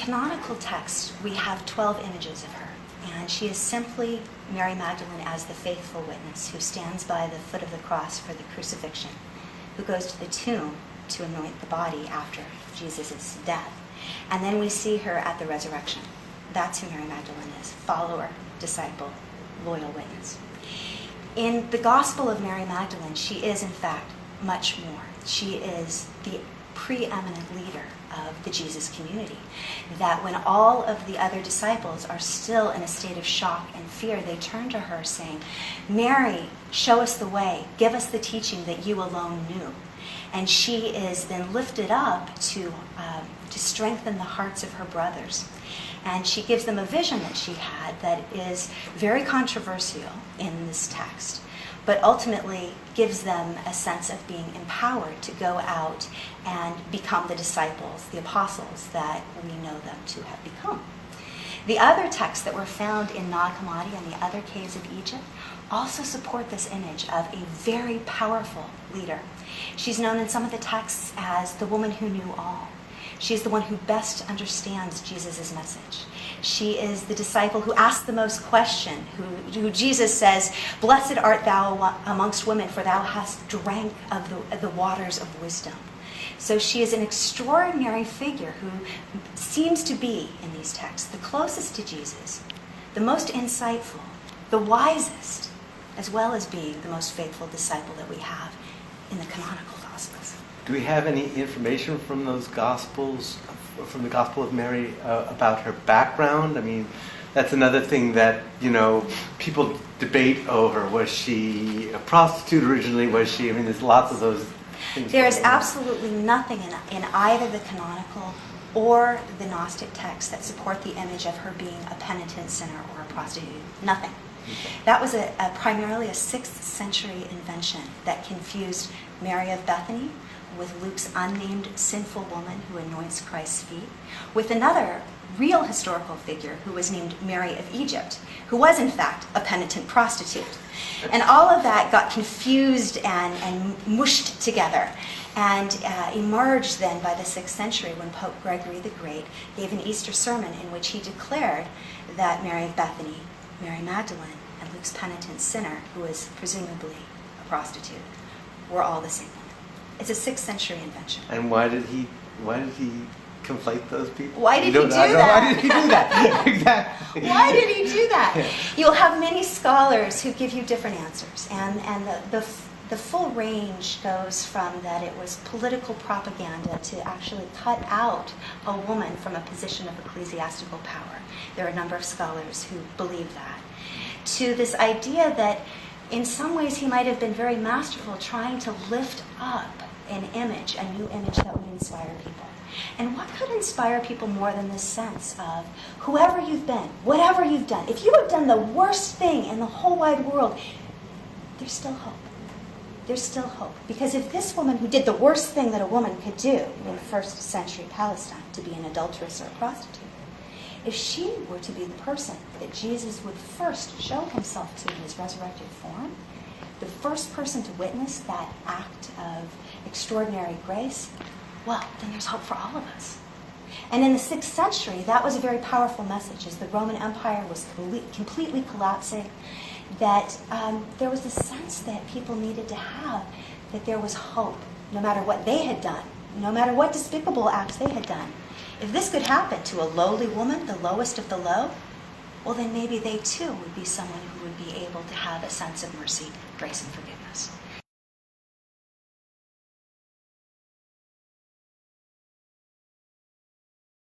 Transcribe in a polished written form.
canonical text, we have 12 images of her, and she is simply Mary Magdalene as the faithful witness who stands by the foot of the cross for the crucifixion, who goes to the tomb to anoint the body after Jesus' death. And then we see her at the resurrection. That's who Mary Magdalene is: follower, disciple, loyal witness. In the Gospel of Mary Magdalene, she is, in fact, much more. She is the preeminent leader of the Jesus community, that when all of the other disciples are still in a state of shock and fear, they turn to her saying, "Mary, show us the way, give us the teaching that you alone knew." And she is then lifted up to strengthen the hearts of her brothers. And she gives them a vision that she had that is very controversial in this text, but ultimately gives them a sense of being empowered to go out and become the disciples, the apostles that we know them to have become. The other texts that were found in Nag Hammadi and the other caves of Egypt also support this image of a very powerful leader. She's known in some of the texts as the woman who knew all. She's the one who best understands Jesus' message. She is the disciple who asks the most question, who Jesus says, "Blessed art thou amongst women, for thou hast drank of the waters of wisdom." So she is an extraordinary figure who seems to be, in these texts, the closest to Jesus, the most insightful, the wisest, as well as being the most faithful disciple that we have in the canonical Gospels. Do we have any information from those Gospels, from the Gospel of Mary, about her background? I mean, that's another thing that, people debate over. Was she a prostitute originally? Was she? I mean, there's lots of those things. There is absolutely nothing in either the canonical or the Gnostic texts that support the image of her being a penitent sinner or a prostitute. Nothing. Okay. That was primarily a 6th century invention that confused Mary of Bethany with Luke's unnamed sinful woman who anoints Christ's feet, with another real historical figure who was named Mary of Egypt, who was in fact a penitent prostitute. And all of that got confused and mushed together and emerged then by the 6th century when Pope Gregory the Great gave an Easter sermon in which he declared that Mary of Bethany, Mary Magdalene, and Luke's penitent sinner, who was presumably a prostitute, were all the same woman. It's a 6th century invention. And why did he conflate those people? Why did he do that? Why did he do that? Exactly. Why did he do that? Yeah. You'll have many scholars who give you different answers, and the full range goes from that it was political propaganda to actually cut out a woman from a position of ecclesiastical power. There are a number of scholars who believe that. To this idea that in some ways he might have been very masterful trying to lift up an image, a new image that would inspire people. And what could inspire people more than this sense of whoever you've been, whatever you've done, if you have done the worst thing in the whole wide world, there's still hope. There's still hope. Because if this woman who did the worst thing that a woman could do in 1st century Palestine, to be an adulteress or a prostitute, if she were to be the person that Jesus would first show himself to in his resurrected form, the first person to witness that act of extraordinary grace, well, then there's hope for all of us. And in the 6th century, that was a very powerful message as the Roman Empire was completely collapsing, that there was a sense that people needed to have, that there was hope, no matter what they had done, no matter what despicable acts they had done. If this could happen to a lowly woman, the lowest of the low, well, then maybe they too would be someone who would be able to have a sense of mercy, grace, and forgiveness.